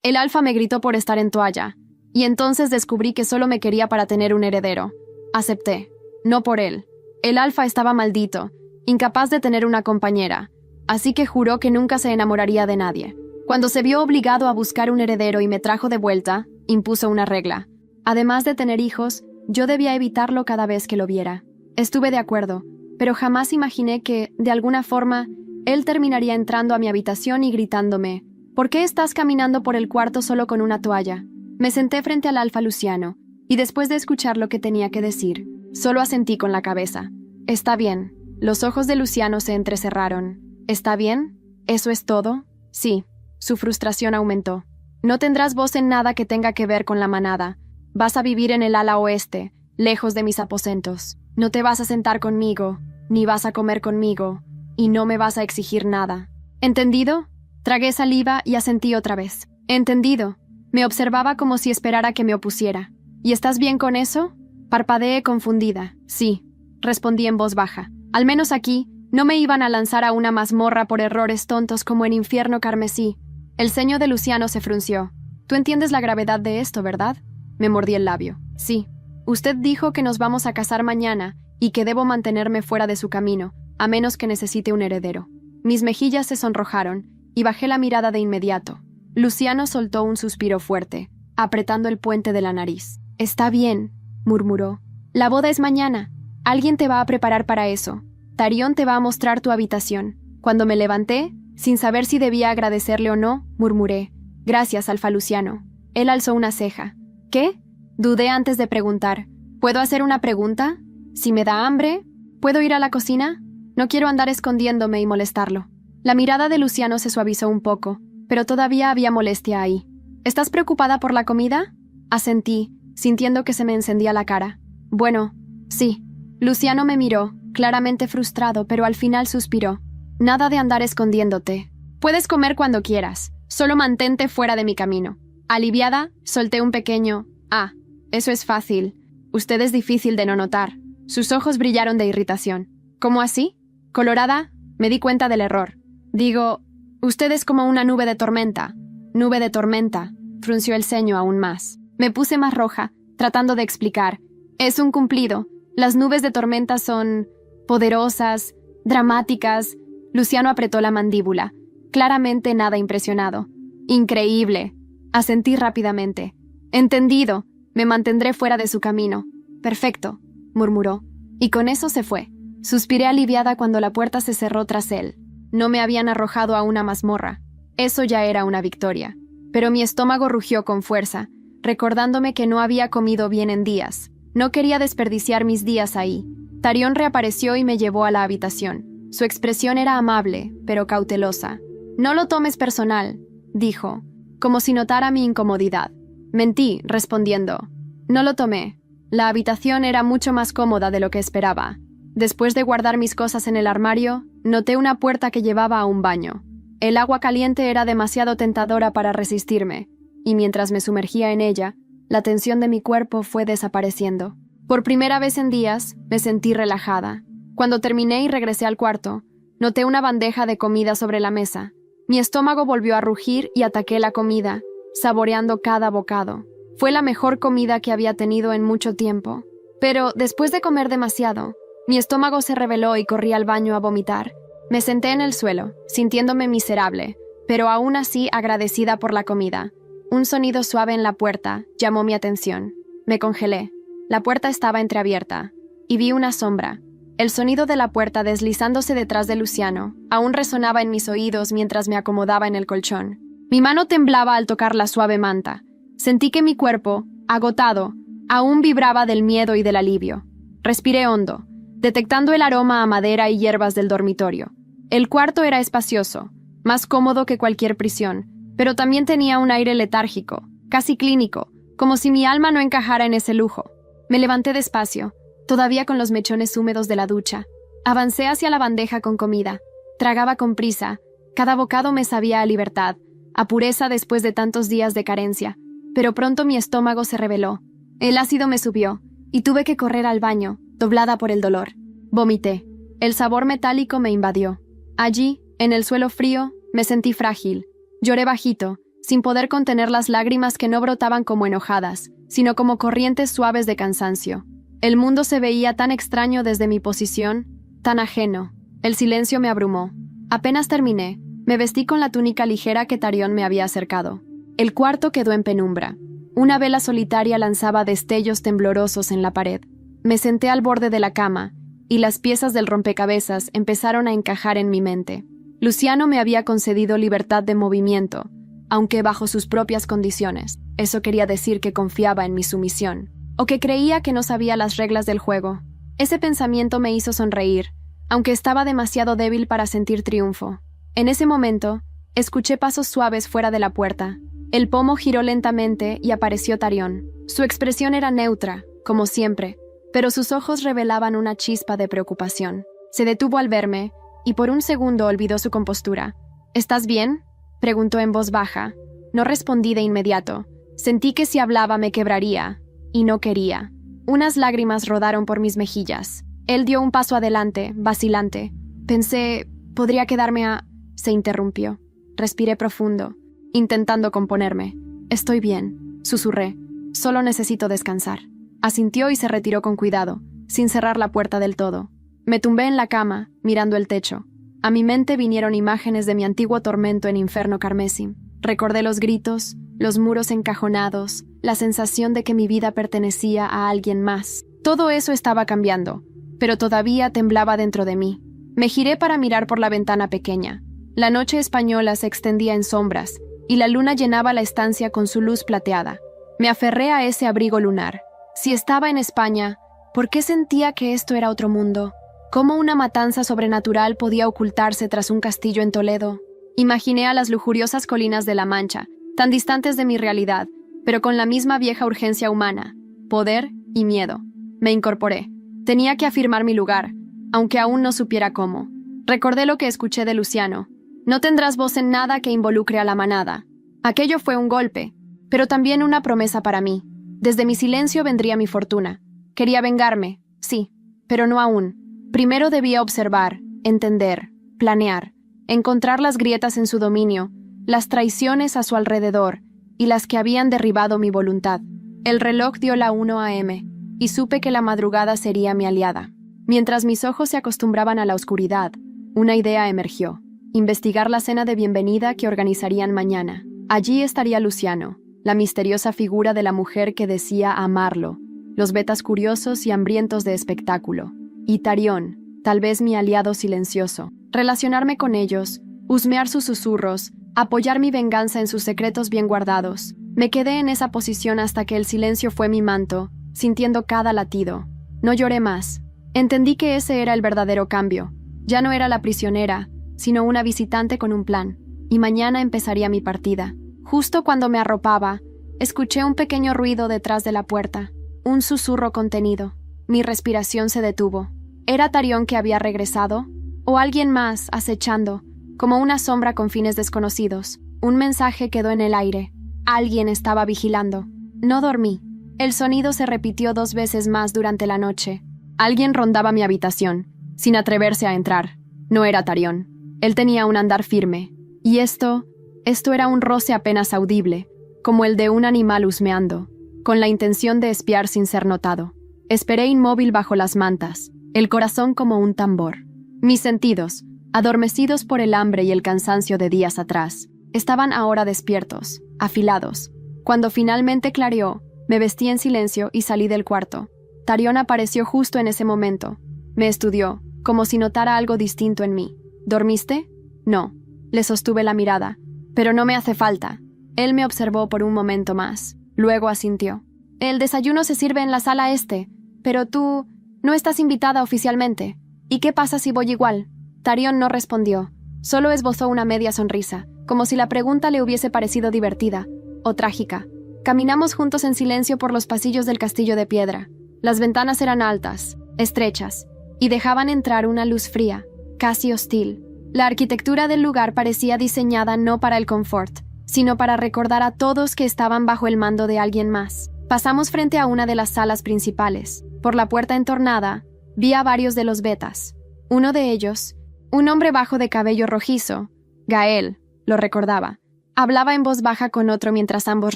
El alfa me gritó por estar en toalla, y entonces descubrí que solo me quería para tener un heredero. Acepté. No por él. El alfa estaba maldito, incapaz de tener una compañera, así que juró que nunca se enamoraría de nadie. Cuando se vio obligado a buscar un heredero y me trajo de vuelta, impuso una regla. Además de tener hijos, yo debía evitarlo cada vez que lo viera. Estuve de acuerdo, pero jamás imaginé que, de alguna forma, él terminaría entrando a mi habitación y gritándome: «¿Por qué estás caminando por el cuarto solo con una toalla?». Me senté frente al alfa Luciano, y después de escuchar lo que tenía que decir, solo asentí con la cabeza. «Está bien». Los ojos de Luciano se entrecerraron. «¿Está bien? ¿Eso es todo?». «Sí». Su frustración aumentó. «No tendrás voz en nada que tenga que ver con la manada. Vas a vivir en el ala oeste, lejos de mis aposentos. No te vas a sentar conmigo, ni vas a comer conmigo, y no me vas a exigir nada. ¿Entendido?». Tragué saliva y asentí otra vez. «Entendido». Me observaba como si esperara que me opusiera. «¿Y estás bien con eso?». Parpadeé confundida. «Sí», respondí en voz baja. Al menos aquí, no me iban a lanzar a una mazmorra por errores tontos como en Infierno Carmesí. El ceño de Luciano se frunció. «Tú entiendes la gravedad de esto, ¿verdad?». Me mordí el labio. «Sí». «Usted dijo que nos vamos a casar mañana y que debo mantenerme fuera de su camino, a menos que necesite un heredero». Mis mejillas se sonrojaron y bajé la mirada de inmediato. Luciano soltó un suspiro fuerte, apretando el puente de la nariz. «Está bien», murmuró. «La boda es mañana. Alguien te va a preparar para eso. Tarión te va a mostrar tu habitación». Cuando me levanté, sin saber si debía agradecerle o no, murmuré: «Gracias, alfa Luciano». Él alzó una ceja. «¿Qué?». Dudé antes de preguntar. «¿Puedo hacer una pregunta? Si me da hambre, ¿puedo ir a la cocina? No quiero andar escondiéndome y molestarlo». La mirada de Luciano se suavizó un poco, pero todavía había molestia ahí. «¿Estás preocupada por la comida?». Asentí, sintiendo que se me encendía la cara. «Bueno, sí». Luciano me miró, claramente frustrado, pero al final suspiró. «Nada de andar escondiéndote. Puedes comer cuando quieras, solo mantente fuera de mi camino». Aliviada, solté un pequeño «Ah, eso es fácil. Usted es difícil de no notar». Sus ojos brillaron de irritación. «¿Cómo así?». Colorada, me di cuenta del error. «Digo, usted es como una nube de tormenta». «Nube de tormenta», frunció el ceño aún más. Me puse más roja, tratando de explicar. «Es un cumplido. Las nubes de tormenta son poderosas, dramáticas». Luciano apretó la mandíbula, claramente nada impresionado. «Increíble». Asentí rápidamente. «Entendido. Me mantendré fuera de su camino». «Perfecto», murmuró. Y con eso se fue. Suspiré aliviada cuando la puerta se cerró tras él. No me habían arrojado a una mazmorra. Eso ya era una victoria. Pero mi estómago rugió con fuerza, recordándome que no había comido bien en días. No quería desperdiciar mis días ahí. Tarión reapareció y me llevó a la habitación. Su expresión era amable, pero cautelosa. «No lo tomes personal», dijo, como si notara mi incomodidad. Mentí, respondiendo. No lo tomé. La habitación era mucho más cómoda de lo que esperaba. Después de guardar mis cosas en el armario, noté una puerta que llevaba a un baño. El agua caliente era demasiado tentadora para resistirme, y mientras me sumergía en ella, la tensión de mi cuerpo fue desapareciendo. Por primera vez en días, me sentí relajada. Cuando terminé y regresé al cuarto, noté una bandeja de comida sobre la mesa. Mi estómago volvió a rugir y ataqué la comida, saboreando cada bocado. Fue la mejor comida que había tenido en mucho tiempo. Pero, después de comer demasiado, mi estómago se rebeló y corrí al baño a vomitar. Me senté en el suelo, sintiéndome miserable, pero aún así agradecida por la comida. Un sonido suave en la puerta llamó mi atención. Me congelé. La puerta estaba entreabierta, y vi una sombra. El sonido de la puerta deslizándose detrás de Luciano aún resonaba en mis oídos mientras me acomodaba en el colchón. Mi mano temblaba al tocar la suave manta. Sentí que mi cuerpo, agotado, aún vibraba del miedo y del alivio. Respiré hondo, detectando el aroma a madera y hierbas del dormitorio. El cuarto era espacioso, más cómodo que cualquier prisión, pero también tenía un aire letárgico, casi clínico, como si mi alma no encajara en ese lujo. Me levanté despacio, todavía con los mechones húmedos de la ducha. Avancé hacia la bandeja con comida. Tragaba con prisa. Cada bocado me sabía a libertad, a pureza después de tantos días de carencia. Pero pronto mi estómago se rebeló. El ácido me subió, y tuve que correr al baño, doblada por el dolor. Vomité. El sabor metálico me invadió. Allí, en el suelo frío, me sentí frágil. Lloré bajito, sin poder contener las lágrimas que no brotaban como enojadas, sino como corrientes suaves de cansancio. El mundo se veía tan extraño desde mi posición, tan ajeno. El silencio me abrumó. Apenas terminé, me vestí con la túnica ligera que Tarion me había acercado. El cuarto quedó en penumbra. Una vela solitaria lanzaba destellos temblorosos en la pared. Me senté al borde de la cama, y las piezas del rompecabezas empezaron a encajar en mi mente. Luciano me había concedido libertad de movimiento, aunque bajo sus propias condiciones. Eso quería decir que confiaba en mi sumisión, o que creía que no sabía las reglas del juego. Ese pensamiento me hizo sonreír, aunque estaba demasiado débil para sentir triunfo. En ese momento, escuché pasos suaves fuera de la puerta. El pomo giró lentamente y apareció Tarion. Su expresión era neutra, como siempre, pero sus ojos revelaban una chispa de preocupación. Se detuvo al verme, y por un segundo olvidó su compostura. ¿Estás bien?, preguntó en voz baja. No respondí de inmediato. Sentí que si hablaba me quebraría, y no quería. Unas lágrimas rodaron por mis mejillas. Él dio un paso adelante, vacilante. Pensé, ¿podría quedarme a...? Se interrumpió. Respiré profundo, intentando componerme. Estoy bien, susurré. Solo necesito descansar. Asintió y se retiró con cuidado, sin cerrar la puerta del todo. Me tumbé en la cama, mirando el techo. A mi mente vinieron imágenes de mi antiguo tormento en Inferno Carmesí. Recordé los gritos, los muros encajonados, la sensación de que mi vida pertenecía a alguien más. Todo eso estaba cambiando, pero todavía temblaba dentro de mí. Me giré para mirar por la ventana pequeña. La noche española se extendía en sombras, y la luna llenaba la estancia con su luz plateada. Me aferré a ese abrigo lunar. Si estaba en España, ¿por qué sentía que esto era otro mundo? ¿Cómo una matanza sobrenatural podía ocultarse tras un castillo en Toledo? Imaginé a las lujuriosas colinas de La Mancha, tan distantes de mi realidad, pero con la misma vieja urgencia humana, poder y miedo. Me incorporé. Tenía que afirmar mi lugar, aunque aún no supiera cómo. Recordé lo que escuché de Luciano. No tendrás voz en nada que involucre a la manada. Aquello fue un golpe, pero también una promesa para mí. Desde mi silencio vendría mi fortuna. Quería vengarme, sí, pero no aún. Primero debía observar, entender, planear, encontrar las grietas en su dominio, las traiciones a su alrededor y las que habían derribado mi voluntad. El reloj dio la 1 a.m. y supe que la madrugada sería mi aliada. Mientras mis ojos se acostumbraban a la oscuridad, una idea emergió: investigar la cena de bienvenida que organizarían mañana. Allí estaría Luciano, la misteriosa figura de la mujer que decía amarlo, los betas curiosos y hambrientos de espectáculo. Y Tarion, tal vez mi aliado silencioso. Relacionarme con ellos, husmear sus susurros, apoyar mi venganza en sus secretos bien guardados. Me quedé en esa posición hasta que el silencio fue mi manto, sintiendo cada latido. No lloré más. Entendí que ese era el verdadero cambio. Ya no era la prisionera, sino una visitante con un plan. Y mañana empezaría mi partida. Justo cuando me arropaba, escuché un pequeño ruido detrás de la puerta. Un susurro contenido. Mi respiración se detuvo. ¿Era Tarion que había regresado? ¿O alguien más acechando, como una sombra con fines desconocidos? Un mensaje quedó en el aire. Alguien estaba vigilando. No dormí. El sonido se repitió 2 veces más durante la noche. Alguien rondaba mi habitación, sin atreverse a entrar. No era Tarion. Él tenía un andar firme. Y esto era un roce apenas audible, como el de un animal husmeando, con la intención de espiar sin ser notado. Esperé inmóvil bajo las mantas, el corazón como un tambor. Mis sentidos, adormecidos por el hambre y el cansancio de días atrás, estaban ahora despiertos, afilados. Cuando finalmente clareó, me vestí en silencio y salí del cuarto. Tarion apareció justo en ese momento. Me estudió, como si notara algo distinto en mí. ¿Dormiste? No. Le sostuve la mirada. Pero no me hace falta. Él me observó por un momento más. Luego asintió. El desayuno se sirve en la sala este, pero tú no estás invitada oficialmente. ¿Y qué pasa si voy igual? Tarion no respondió. Solo esbozó una media sonrisa, como si la pregunta le hubiese parecido divertida o trágica. Caminamos juntos en silencio por los pasillos del castillo de piedra. Las ventanas eran altas, estrechas, y dejaban entrar una luz fría, casi hostil. La arquitectura del lugar parecía diseñada no para el confort, sino para recordar a todos que estaban bajo el mando de alguien más. Pasamos frente a una de las salas principales. Por la puerta entornada, vi a varios de los betas. Uno de ellos, un hombre bajo de cabello rojizo, Gael, lo recordaba. Hablaba en voz baja con otro mientras ambos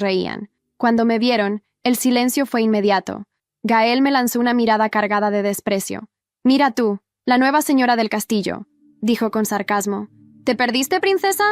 reían. Cuando me vieron, el silencio fue inmediato. Gael me lanzó una mirada cargada de desprecio. «Mira tú, la nueva señora del castillo», dijo con sarcasmo. «¿Te perdiste, princesa?»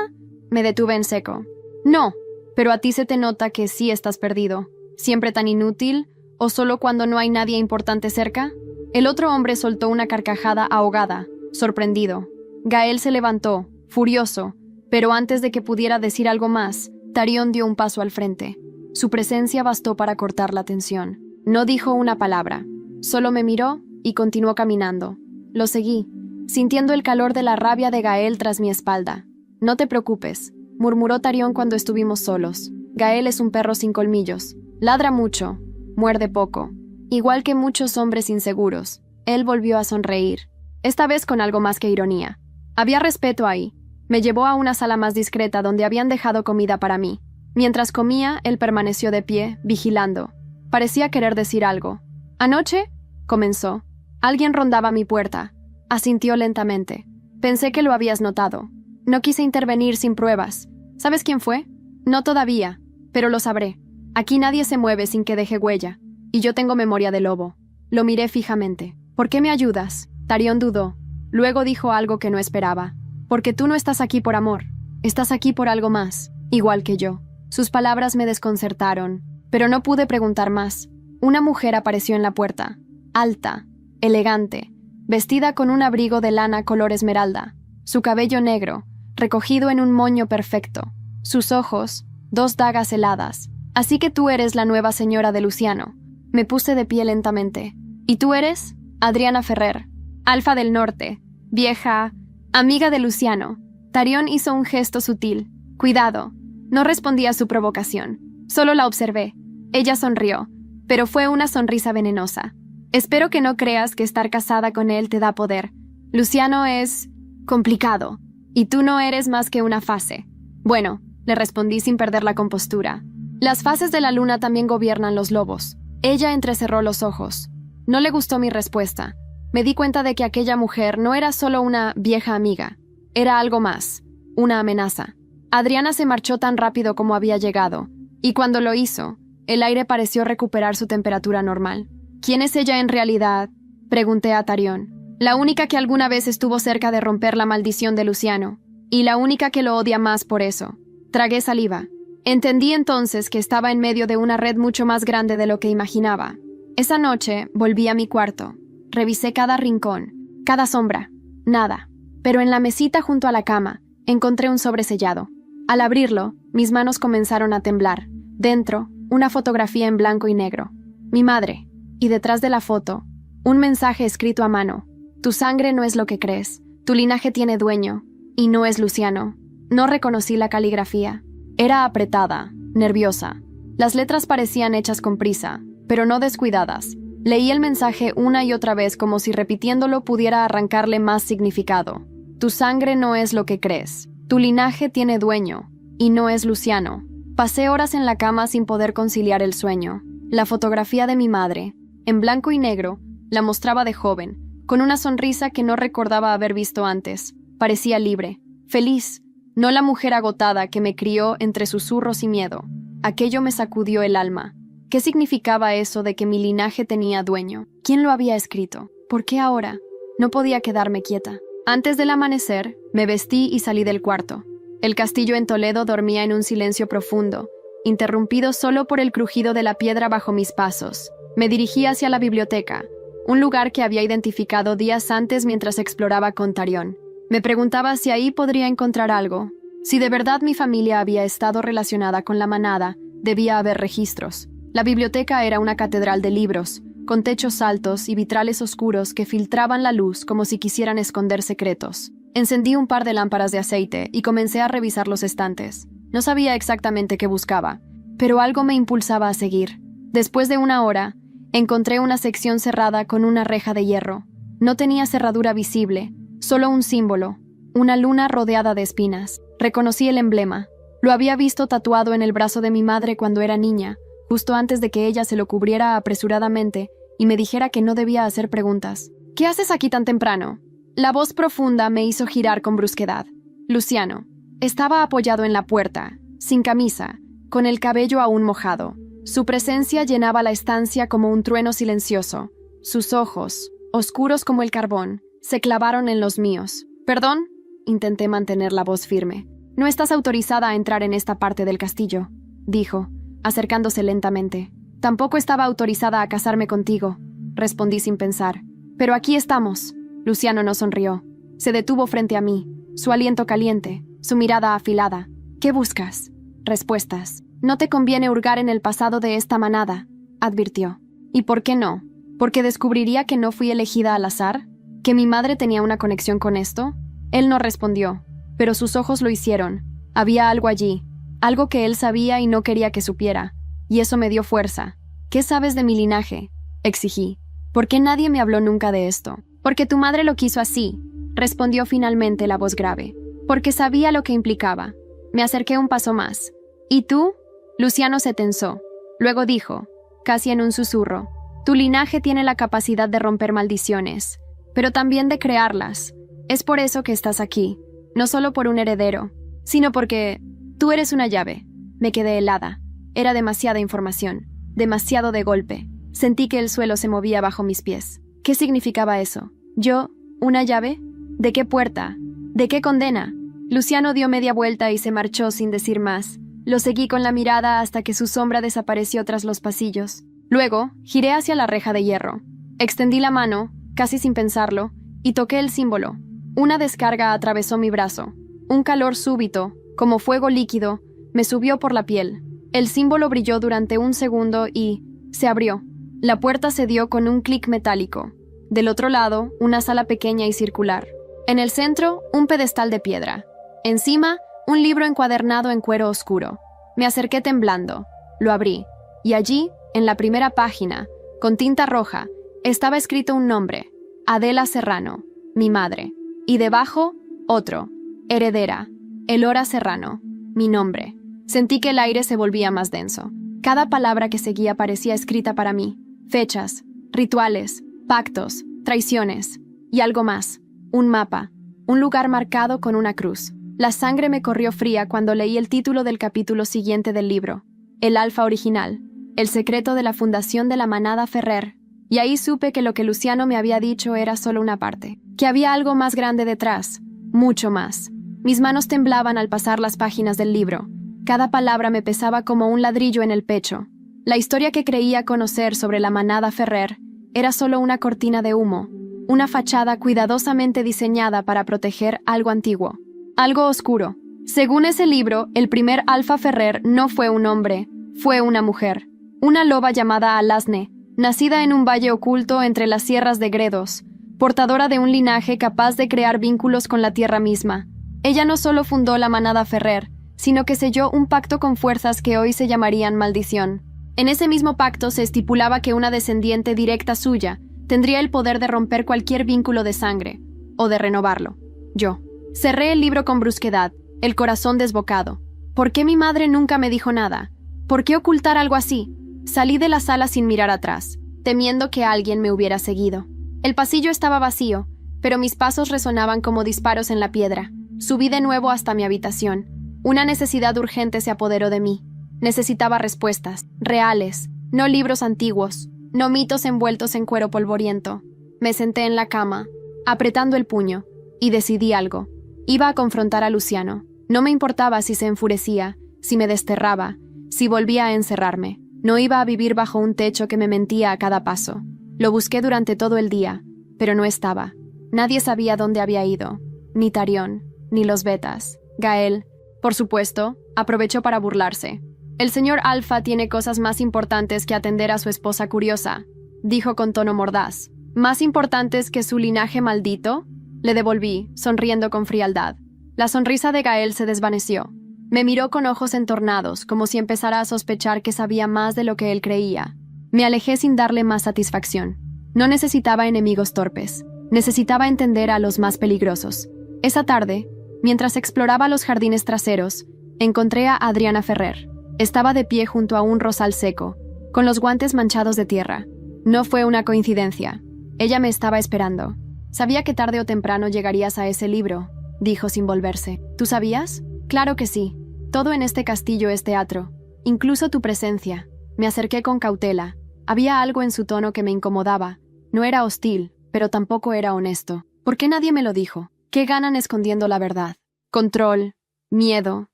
Me detuve en seco. «No, pero a ti se te nota que sí estás perdido. ¿Siempre tan inútil? ¿O solo cuando no hay nadie importante cerca?» El otro hombre soltó una carcajada ahogada, sorprendido. Gael se levantó, furioso, pero antes de que pudiera decir algo más, Tarion dio un paso al frente. Su presencia bastó para cortar la tensión. No dijo una palabra, solo me miró y continuó caminando. Lo seguí, sintiendo el calor de la rabia de Gael tras mi espalda. «No te preocupes», murmuró Tarion cuando estuvimos solos. «Gael es un perro sin colmillos. Ladra mucho, muerde poco. Igual que muchos hombres inseguros». Él volvió a sonreír, esta vez con algo más que ironía. Había respeto ahí. Me llevó a una sala más discreta donde habían dejado comida para mí. Mientras comía, él permaneció de pie, vigilando. Parecía querer decir algo. «¿Anoche?» comenzó. «Alguien rondaba mi puerta». Asintió lentamente. «Pensé que lo habías notado. No quise intervenir sin pruebas. ¿Sabes quién fue?» «No todavía, pero lo sabré. Aquí nadie se mueve sin que deje huella. Y yo tengo memoria de lobo». Lo miré fijamente. «¿Por qué me ayudas?» Tarion dudó. Luego dijo algo que no esperaba. «Porque tú no estás aquí por amor. Estás aquí por algo más, igual que yo». Sus palabras me desconcertaron, pero no pude preguntar más. Una mujer apareció en la puerta. Alta, elegante, vestida con un abrigo de lana color esmeralda. Su cabello negro, recogido en un moño perfecto. Sus ojos, 2 dagas heladas. «Así que tú eres la nueva señora de Luciano». Me puse de pie lentamente. «¿Y tú eres?» «Adriana Ferrer, Alfa del Norte, vieja, amiga de Luciano». Tarion hizo un gesto sutil. «Cuidado». No respondí a su provocación. Solo la observé. Ella sonrió, pero fue una sonrisa venenosa. «Espero que no creas que estar casada con él te da poder. Luciano es complicado, y tú no eres más que una fase». «Bueno», le respondí sin perder la compostura. «Las fases de la luna también gobiernan los lobos». Ella entrecerró los ojos. No le gustó mi respuesta. Me di cuenta de que aquella mujer no era solo una vieja amiga. Era algo más, una amenaza. Adriana se marchó tan rápido como había llegado, y cuando lo hizo, el aire pareció recuperar su temperatura normal. «¿Quién es ella en realidad?», pregunté a Tarion. «La única que alguna vez estuvo cerca de romper la maldición de Luciano, y la única que lo odia más por eso». Tragué saliva. Entendí entonces que estaba en medio de una red mucho más grande de lo que imaginaba. Esa noche volví a mi cuarto. Revisé cada rincón, cada sombra. Nada. Pero en la mesita junto a la cama, encontré un sobre sellado. Al abrirlo, mis manos comenzaron a temblar. Dentro, una fotografía en blanco y negro. Mi madre. Y detrás de la foto, un mensaje escrito a mano. «Tu sangre no es lo que crees. Tu linaje tiene dueño. Y no es Luciano». No reconocí la caligrafía. Era apretada, nerviosa. Las letras parecían hechas con prisa, pero no descuidadas. Leí el mensaje una y otra vez como si repitiéndolo pudiera arrancarle más significado. «Tu sangre no es lo que crees. Tu linaje tiene dueño, y no es Luciano». Pasé horas en la cama sin poder conciliar el sueño. La fotografía de mi madre, en blanco y negro, la mostraba de joven, con una sonrisa que no recordaba haber visto antes. Parecía libre, feliz, no la mujer agotada que me crió entre susurros y miedo. Aquello me sacudió el alma. ¿Qué significaba eso de que mi linaje tenía dueño? ¿Quién lo había escrito? ¿Por qué ahora? No podía quedarme quieta. Antes del amanecer, me vestí y salí del cuarto. El castillo en Toledo dormía en un silencio profundo, interrumpido solo por el crujido de la piedra bajo mis pasos. Me dirigí hacia la biblioteca, un lugar que había identificado días antes mientras exploraba con Tarion. Me preguntaba si ahí podría encontrar algo. Si de verdad mi familia había estado relacionada con la manada, debía haber registros. La biblioteca era una catedral de libros, con techos altos y vitrales oscuros que filtraban la luz como si quisieran esconder secretos. Encendí un par de lámparas de aceite y comencé a revisar los estantes. No sabía exactamente qué buscaba, pero algo me impulsaba a seguir. Después de una hora, encontré una sección cerrada con una reja de hierro. No tenía cerradura visible, solo un símbolo, una luna rodeada de espinas. Reconocí el emblema. Lo había visto tatuado en el brazo de mi madre cuando era niña, justo antes de que ella se lo cubriera apresuradamente y me dijera que no debía hacer preguntas. «¿Qué haces aquí tan temprano?». La voz profunda me hizo girar con brusquedad. Luciano. Estaba apoyado en la puerta, sin camisa, con el cabello aún mojado. Su presencia llenaba la estancia como un trueno silencioso. Sus ojos, oscuros como el carbón, se clavaron en los míos. «¿Perdón?», intenté mantener la voz firme. «No estás autorizada a entrar en esta parte del castillo», dijo, acercándose lentamente. «Tampoco estaba autorizada a casarme contigo», respondí sin pensar. «Pero aquí estamos». Luciano no sonrió. Se detuvo frente a mí, su aliento caliente, su mirada afilada. «¿Qué buscas?» «Respuestas. No te conviene hurgar en el pasado de esta manada», advirtió. «¿Y por qué no? ¿Porque descubriría que no fui elegida al azar? ¿Que mi madre tenía una conexión con esto?» Él no respondió, pero sus ojos lo hicieron. Había algo allí, algo que él sabía y no quería que supiera, y eso me dio fuerza. «¿Qué sabes de mi linaje?», exigí. «¿Por qué nadie me habló nunca de esto?» «Porque tu madre lo quiso así», respondió finalmente la voz grave. «Porque sabía lo que implicaba». Me acerqué un paso más. «¿Y tú?» Luciano se tensó. Luego dijo, casi en un susurro, «Tu linaje tiene la capacidad de romper maldiciones, pero también de crearlas. Es por eso que estás aquí, no solo por un heredero, sino porque tú eres una llave». Me quedé helada. Era demasiada información, demasiado de golpe. Sentí que el suelo se movía bajo mis pies. ¿Qué significaba eso? ¿Yo, una llave? ¿De qué puerta? ¿De qué condena? Luciano dio media vuelta y se marchó sin decir más. Lo seguí con la mirada hasta que su sombra desapareció tras los pasillos. Luego, giré hacia la reja de hierro. Extendí la mano, casi sin pensarlo, y toqué el símbolo. Una descarga atravesó mi brazo. Un calor súbito, como fuego líquido, me subió por la piel. El símbolo brilló durante un segundo y se abrió. La puerta se dio con un clic metálico. Del otro lado, una sala pequeña y circular. En el centro, un pedestal de piedra. Encima, un libro encuadernado en cuero oscuro. Me acerqué temblando. Lo abrí. Y allí, en la primera página, con tinta roja, estaba escrito un nombre. Adela Serrano, mi madre. Y debajo, otro. Heredera. Elora Serrano, mi nombre. Sentí que el aire se volvía más denso. Cada palabra que seguía parecía escrita para mí. Fechas, rituales, pactos, traiciones. Y algo más. Un mapa. Un lugar marcado con una cruz. La sangre me corrió fría cuando leí el título del capítulo siguiente del libro. El Alfa original. El secreto de la fundación de la manada Ferrer. Y ahí supe que lo que Luciano me había dicho era solo una parte. Que había algo más grande detrás. Mucho más. Mis manos temblaban al pasar las páginas del libro. Cada palabra me pesaba como un ladrillo en el pecho. La historia que creía conocer sobre la manada Ferrer era solo una cortina de humo. Una fachada cuidadosamente diseñada para proteger algo antiguo. Algo oscuro. Según ese libro, el primer Alfa Ferrer no fue un hombre, fue una mujer. Una loba llamada Alasne, nacida en un valle oculto entre las sierras de Gredos, portadora de un linaje capaz de crear vínculos con la tierra misma. Ella no solo fundó la manada Ferrer, sino que selló un pacto con fuerzas que hoy se llamarían maldición. En ese mismo pacto se estipulaba que una descendiente directa suya tendría el poder de romper cualquier vínculo de sangre, o de renovarlo. Yo. Cerré el libro con brusquedad, el corazón desbocado. ¿Por qué mi madre nunca me dijo nada? ¿Por qué ocultar algo así? Salí de la sala sin mirar atrás, temiendo que alguien me hubiera seguido. El pasillo estaba vacío, pero mis pasos resonaban como disparos en la piedra. Subí de nuevo hasta mi habitación. Una necesidad urgente se apoderó de mí. Necesitaba respuestas, reales, no libros antiguos, no mitos envueltos en cuero polvoriento. Me senté en la cama, apretando el puño, y decidí algo. Iba a confrontar a Luciano. No me importaba si se enfurecía, si me desterraba, si volvía a encerrarme. No iba a vivir bajo un techo que me mentía a cada paso. Lo busqué durante todo el día, pero no estaba. Nadie sabía dónde había ido. Ni Tarión, ni los Betas. Gael, por supuesto, aprovechó para burlarse. «El señor Alfa tiene cosas más importantes que atender a su esposa curiosa», dijo con tono mordaz. «¿Más importantes que su linaje maldito?», le devolví, sonriendo con frialdad. La sonrisa de Gael se desvaneció. Me miró con ojos entornados, como si empezara a sospechar que sabía más de lo que él creía. Me alejé sin darle más satisfacción. No necesitaba enemigos torpes. Necesitaba entender a los más peligrosos. Esa tarde, mientras exploraba los jardines traseros, encontré a Adriana Ferrer. Estaba de pie junto a un rosal seco, con los guantes manchados de tierra. No fue una coincidencia. Ella me estaba esperando. «Sabía que tarde o temprano llegarías a ese libro», dijo sin volverse. «¿Tú sabías?» «Claro que sí. Todo en este castillo es teatro, incluso tu presencia. Me acerqué con cautela. Había algo en su tono que me incomodaba. No era hostil, pero tampoco era honesto. ¿Por qué nadie me lo dijo? ¿Qué ganan escondiendo la verdad? Control, miedo,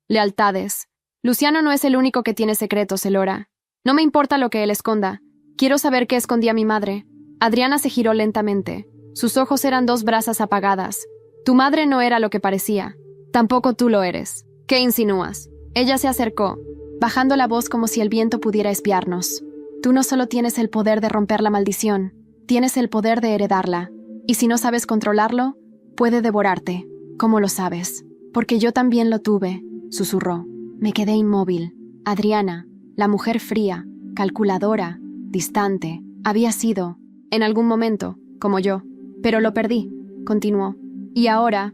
lealtades. Luciano no es el único que tiene secretos, Elora. No me importa lo que él esconda. Quiero saber qué escondía mi madre. Adriana se giró lentamente. Sus ojos eran dos brasas apagadas. Tu madre no era lo que parecía. Tampoco tú lo eres. ¿Qué insinúas? Ella se acercó, bajando la voz como si el viento pudiera espiarnos. Tú no solo tienes el poder de romper la maldición, tienes el poder de heredarla. Y si no sabes controlarlo, puede devorarte. ¿Cómo lo sabes? Porque yo también lo tuve, susurró. Me quedé inmóvil. Adriana, la mujer fría, calculadora, distante, había sido, en algún momento, como yo. Pero lo perdí, continuó. Y ahora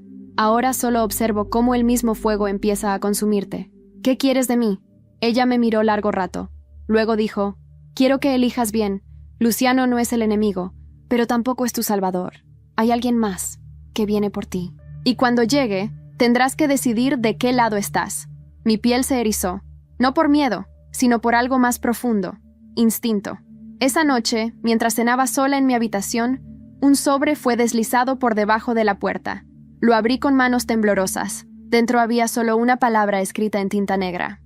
solo observo cómo el mismo fuego empieza a consumirte. ¿Qué quieres de mí? Ella me miró largo rato. Luego dijo, quiero que elijas bien. Luciano no es el enemigo, pero tampoco es tu salvador. Hay alguien más que viene por ti. Y cuando llegue, tendrás que decidir de qué lado estás. Mi piel se erizó, no por miedo, sino por algo más profundo, instinto. Esa noche, mientras cenaba sola en mi habitación, un sobre fue deslizado por debajo de la puerta. Lo abrí con manos temblorosas. Dentro había solo una palabra escrita en tinta negra.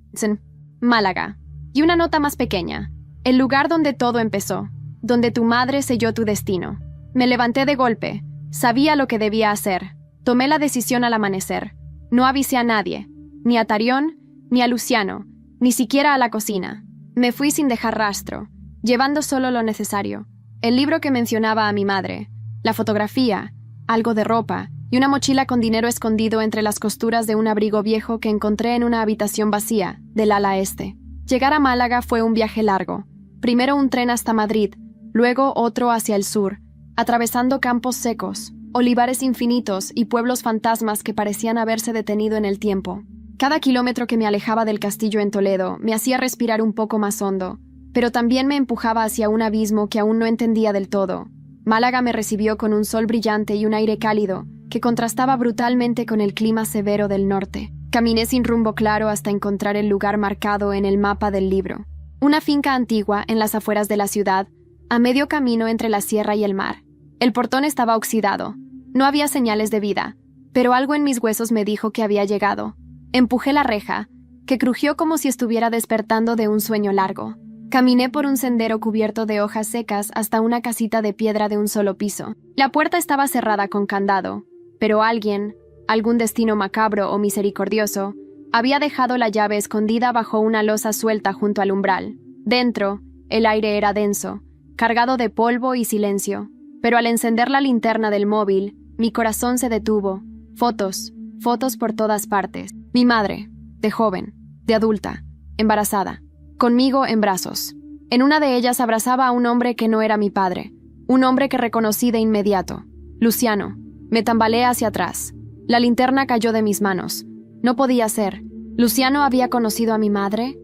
Málaga. Y una nota más pequeña. El lugar donde todo empezó. Donde tu madre selló tu destino. Me levanté de golpe. Sabía lo que debía hacer. Tomé la decisión al amanecer. No avisé a nadie. Ni a Tarión, ni a Luciano. Ni siquiera a la cocina. Me fui sin dejar rastro. Llevando solo lo necesario. El libro que mencionaba a mi madre. La fotografía. Algo de ropa. Y una mochila con dinero escondido entre las costuras de un abrigo viejo que encontré en una habitación vacía, del ala este. Llegar a Málaga fue un viaje largo. Primero un tren hasta Madrid, luego otro hacia el sur, atravesando campos secos, olivares infinitos y pueblos fantasmas que parecían haberse detenido en el tiempo. Cada kilómetro que me alejaba del castillo en Toledo me hacía respirar un poco más hondo, pero también me empujaba hacia un abismo que aún no entendía del todo. Málaga me recibió con un sol brillante y un aire cálido, que contrastaba brutalmente con el clima severo del norte. Caminé sin rumbo claro hasta encontrar el lugar marcado en el mapa del libro. Una finca antigua en las afueras de la ciudad, a medio camino entre la sierra y el mar. El portón estaba oxidado. No había señales de vida, pero algo en mis huesos me dijo que había llegado. Empujé la reja, que crujió como si estuviera despertando de un sueño largo. Caminé por un sendero cubierto de hojas secas hasta una casita de piedra de un solo piso. La puerta estaba cerrada con candado, pero alguien, algún destino macabro o misericordioso, había dejado la llave escondida bajo una losa suelta junto al umbral. Dentro, el aire era denso, cargado de polvo y silencio. Pero al encender la linterna del móvil, mi corazón se detuvo. Fotos por todas partes. Mi madre, de joven, de adulta, embarazada, conmigo en brazos. En una de ellas abrazaba a un hombre que no era mi padre, un hombre que reconocí de inmediato. Luciano. Me tambaleé hacia atrás. La linterna cayó de mis manos. No podía ser. ¿Luciano había conocido a mi madre?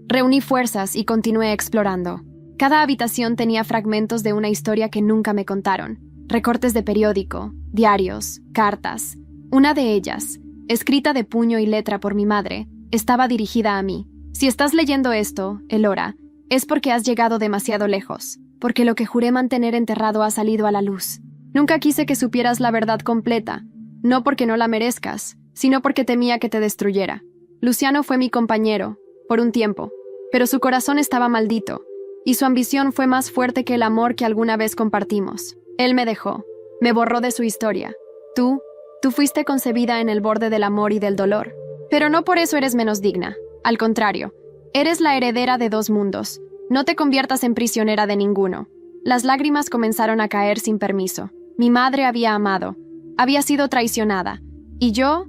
Reuní fuerzas y continué explorando. Cada habitación tenía fragmentos de una historia que nunca me contaron. Recortes de periódico, diarios, cartas. Una de ellas, escrita de puño y letra por mi madre, estaba dirigida a mí. Si estás leyendo esto, Elora, es porque has llegado demasiado lejos, porque lo que juré mantener enterrado ha salido a la luz. Nunca quise que supieras la verdad completa, no porque no la merezcas, sino porque temía que te destruyera. Luciano fue mi compañero, por un tiempo, pero su corazón estaba maldito, y su ambición fue más fuerte que el amor que alguna vez compartimos. Él me dejó, me borró de su historia. Tú fuiste concebida en el borde del amor y del dolor, pero no por eso eres menos digna. Al contrario, eres la heredera de dos mundos. No te conviertas en prisionera de ninguno. Las lágrimas comenzaron a caer sin permiso. Mi madre había amado, había sido traicionada, y yo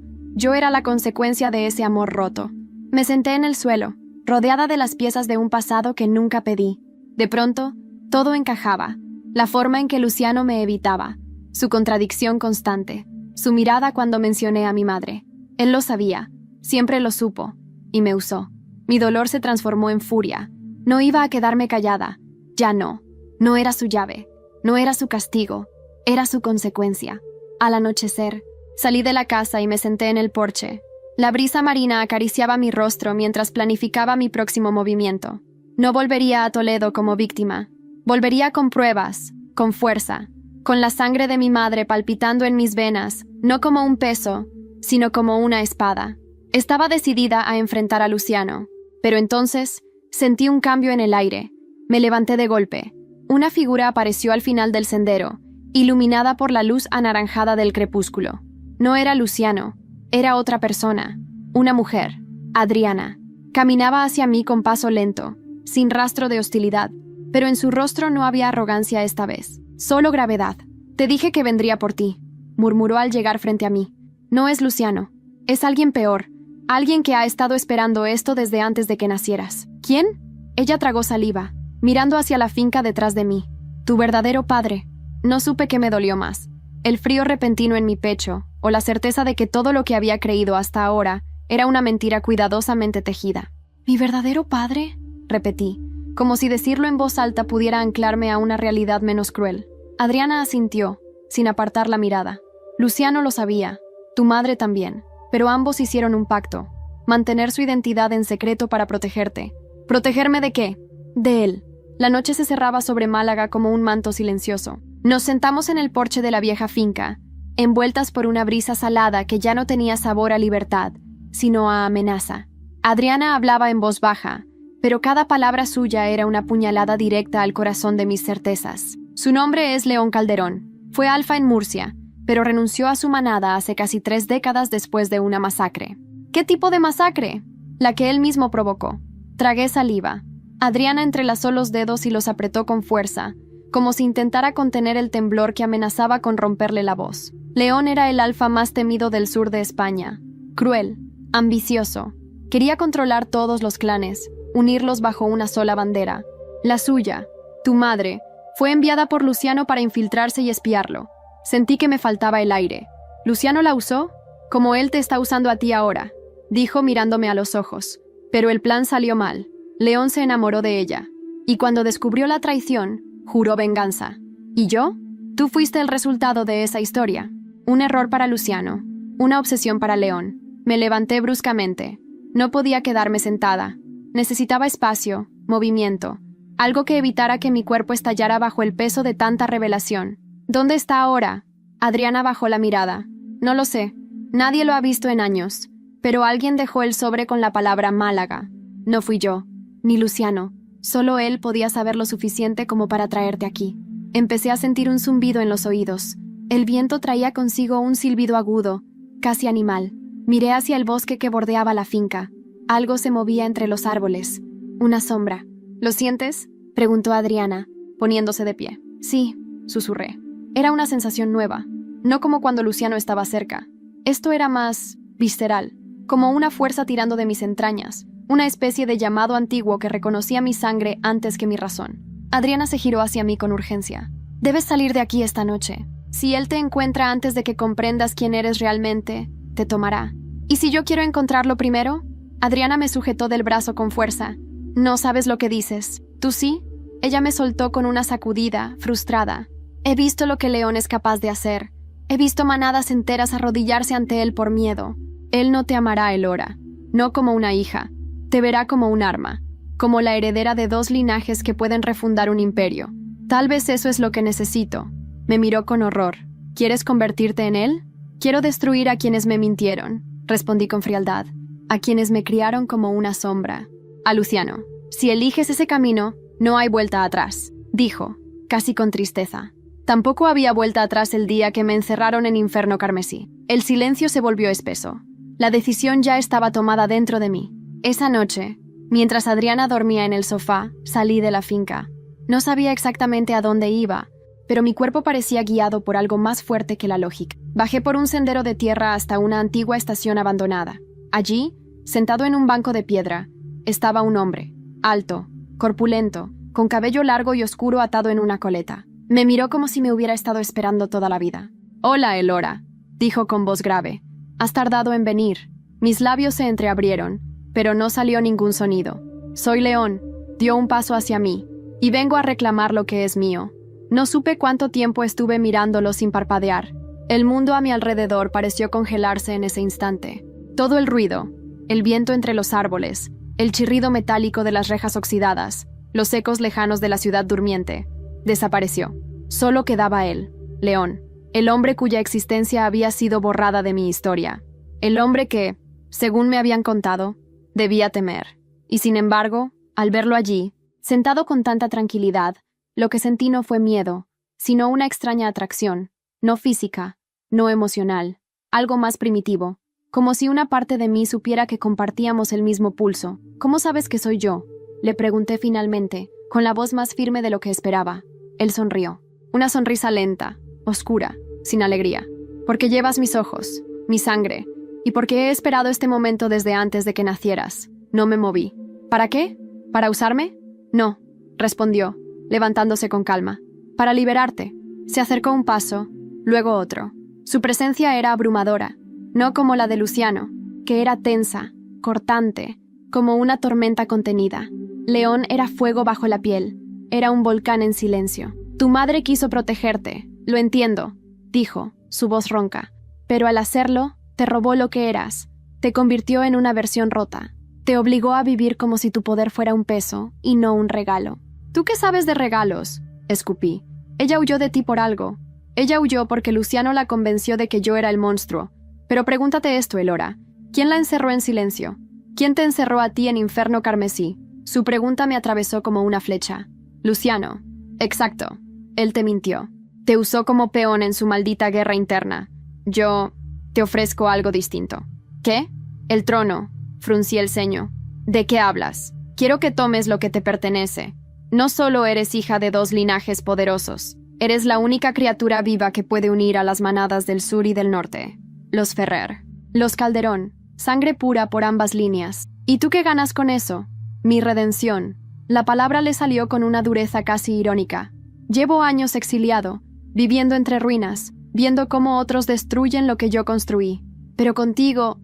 era la consecuencia de ese amor roto. Me senté en el suelo, rodeada de las piezas de un pasado que nunca pedí. De pronto, todo encajaba. La forma en que Luciano me evitaba, su contradicción constante, su mirada cuando mencioné a mi madre. Él lo sabía, siempre lo supo, y me usó. Mi dolor se transformó en furia. No iba a quedarme callada. Ya no. No era su llave, no era su castigo. Era su consecuencia. Al anochecer, salí de la casa y me senté en el porche. La brisa marina acariciaba mi rostro mientras planificaba mi próximo movimiento. No volvería a Toledo como víctima. Volvería con pruebas, con fuerza, con la sangre de mi madre palpitando en mis venas, no como un peso, sino como una espada. Estaba decidida a enfrentar a Luciano, pero entonces sentí un cambio en el aire. Me levanté de golpe. Una figura apareció al final del sendero, iluminada por la luz anaranjada del crepúsculo. No era Luciano, era otra persona, una mujer, Adriana. Caminaba hacia mí con paso lento, sin rastro de hostilidad, pero en su rostro no había arrogancia esta vez, solo gravedad. «Te dije que vendría por ti», murmuró al llegar frente a mí. «No es Luciano, es alguien peor, alguien que ha estado esperando esto desde antes de que nacieras». «¿Quién?». Ella tragó saliva, mirando hacia la finca detrás de mí. «Tu verdadero padre». No supe qué me dolió más, el frío repentino en mi pecho, o la certeza de que todo lo que había creído hasta ahora era una mentira cuidadosamente tejida. «¿Mi verdadero padre?», repetí, como si decirlo en voz alta pudiera anclarme a una realidad menos cruel. Adriana asintió, sin apartar la mirada. «Luciano lo sabía, tu madre también, pero ambos hicieron un pacto, mantener su identidad en secreto para protegerte». «¿Protegerme de qué?». «De él». La noche se cerraba sobre Málaga como un manto silencioso. Nos sentamos en el porche de la vieja finca, envueltas por una brisa salada que ya no tenía sabor a libertad, sino a amenaza. Adriana hablaba en voz baja, pero cada palabra suya era una puñalada directa al corazón de mis certezas. Su nombre es León Calderón. Fue alfa en Murcia, pero renunció a su manada hace casi 3 décadas después de una masacre. ¿Qué tipo de masacre? La que él mismo provocó. Tragué saliva. Adriana entrelazó los dedos y los apretó con fuerza, como si intentara contener el temblor que amenazaba con romperle la voz. León era el alfa más temido del sur de España. Cruel, ambicioso. Quería controlar todos los clanes, unirlos bajo una sola bandera. La suya, tu madre, fue enviada por Luciano para infiltrarse y espiarlo. Sentí que me faltaba el aire. ¿Luciano la usó? Como él te está usando a ti ahora, dijo mirándome a los ojos. Pero el plan salió mal. León se enamoró de ella. Y cuando descubrió la traición, juró venganza. ¿Y yo? Tú fuiste el resultado de esa historia. Un error para Luciano, una obsesión para León. Me levanté bruscamente. No podía quedarme sentada. Necesitaba espacio, movimiento, algo que evitara que mi cuerpo estallara bajo el peso de tanta revelación. ¿Dónde está ahora? Adriana bajó la mirada. No lo sé. Nadie lo ha visto en años. Pero alguien dejó el sobre con la palabra Málaga. No fui yo, ni Luciano. Solo él podía saber lo suficiente como para traerte aquí. Empecé a sentir un zumbido en los oídos. El viento traía consigo un silbido agudo, casi animal. Miré hacia el bosque que bordeaba la finca. Algo se movía entre los árboles. Una sombra. ¿Lo sientes?, preguntó Adriana, poniéndose de pie. Sí, susurré. Era una sensación nueva, no como cuando Luciano estaba cerca. Esto era más visceral, como una fuerza tirando de mis entrañas. Una especie de llamado antiguo que reconocía mi sangre antes que mi razón. Adriana se giró hacia mí con urgencia. «Debes salir de aquí esta noche. Si él te encuentra antes de que comprendas quién eres realmente, te tomará. ¿Y si yo quiero encontrarlo primero?». Adriana me sujetó del brazo con fuerza. «No sabes lo que dices. ¿Tú sí?». Ella me soltó con una sacudida, frustrada. «He visto lo que León es capaz de hacer. He visto manadas enteras arrodillarse ante él por miedo. Él no te amará, Elora. No como una hija. Te verá como un arma, como la heredera de 2 linajes que pueden refundar un imperio. Tal vez eso es lo que necesito». Me miró con horror. «¿Quieres convertirte en él?». «Quiero destruir a quienes me mintieron», respondí con frialdad. «A quienes me criaron como una sombra». «A Luciano. Si eliges ese camino, no hay vuelta atrás», dijo, casi con tristeza. Tampoco había vuelta atrás el día que me encerraron en Infierno Carmesí. El silencio se volvió espeso. La decisión ya estaba tomada dentro de mí. Esa noche, mientras Adriana dormía en el sofá, salí de la finca. No sabía exactamente a dónde iba, pero mi cuerpo parecía guiado por algo más fuerte que la lógica. Bajé por un sendero de tierra hasta una antigua estación abandonada. Allí, sentado en un banco de piedra, estaba un hombre, alto, corpulento, con cabello largo y oscuro atado en una coleta. Me miró como si me hubiera estado esperando toda la vida. «Hola, Elora», dijo con voz grave. «Has tardado en venir». Mis labios se entreabrieron, pero no salió ningún sonido. «Soy León», dio un paso hacia mí, «y vengo a reclamar lo que es mío». No supe cuánto tiempo estuve mirándolo sin parpadear. El mundo a mi alrededor pareció congelarse en ese instante. Todo el ruido, el viento entre los árboles, el chirrido metálico de las rejas oxidadas, los ecos lejanos de la ciudad durmiente, desapareció. Solo quedaba él, León, el hombre cuya existencia había sido borrada de mi historia. El hombre que, según me habían contado, debía temer. Y sin embargo, al verlo allí, sentado con tanta tranquilidad, lo que sentí no fue miedo, sino una extraña atracción, no física, no emocional, algo más primitivo, como si una parte de mí supiera que compartíamos el mismo pulso. ¿Cómo sabes que soy yo?, le pregunté finalmente, con la voz más firme de lo que esperaba. Él sonrió. Una sonrisa lenta, oscura, sin alegría. Porque llevas mis ojos, mi sangre, y porque he esperado este momento desde antes de que nacieras. No me moví. ¿Para qué? ¿Para usarme? No, respondió, levantándose con calma. Para liberarte. Se acercó un paso, luego otro. Su presencia era abrumadora, no como la de Luciano, que era tensa, cortante, como una tormenta contenida. León era fuego bajo la piel, era un volcán en silencio. Tu madre quiso protegerte, lo entiendo, dijo, su voz ronca. Pero al hacerlo, te robó lo que eras, te convirtió en una versión rota. Te obligó a vivir como si tu poder fuera un peso y no un regalo. ¿Tú qué sabes de regalos?, escupí. Ella huyó de ti por algo. Ella huyó porque Luciano la convenció de que yo era el monstruo. Pero pregúntate esto, Elora. ¿Quién la encerró en silencio? ¿Quién te encerró a ti en Inferno Carmesí? Su pregunta me atravesó como una flecha. Luciano. Exacto. Él te mintió. Te usó como peón en su maldita guerra interna. Yo te ofrezco algo distinto. ¿Qué? El trono. Fruncí el ceño. ¿De qué hablas? Quiero que tomes lo que te pertenece. No solo eres hija de dos linajes poderosos. Eres la única criatura viva que puede unir a las manadas del sur y del norte. Los Ferrer. Los Calderón. Sangre pura por ambas líneas. ¿Y tú qué ganas con eso? Mi redención. La palabra le salió con una dureza casi irónica. Llevo años exiliado, viviendo entre ruinas, viendo cómo otros destruyen lo que yo construí. Pero contigo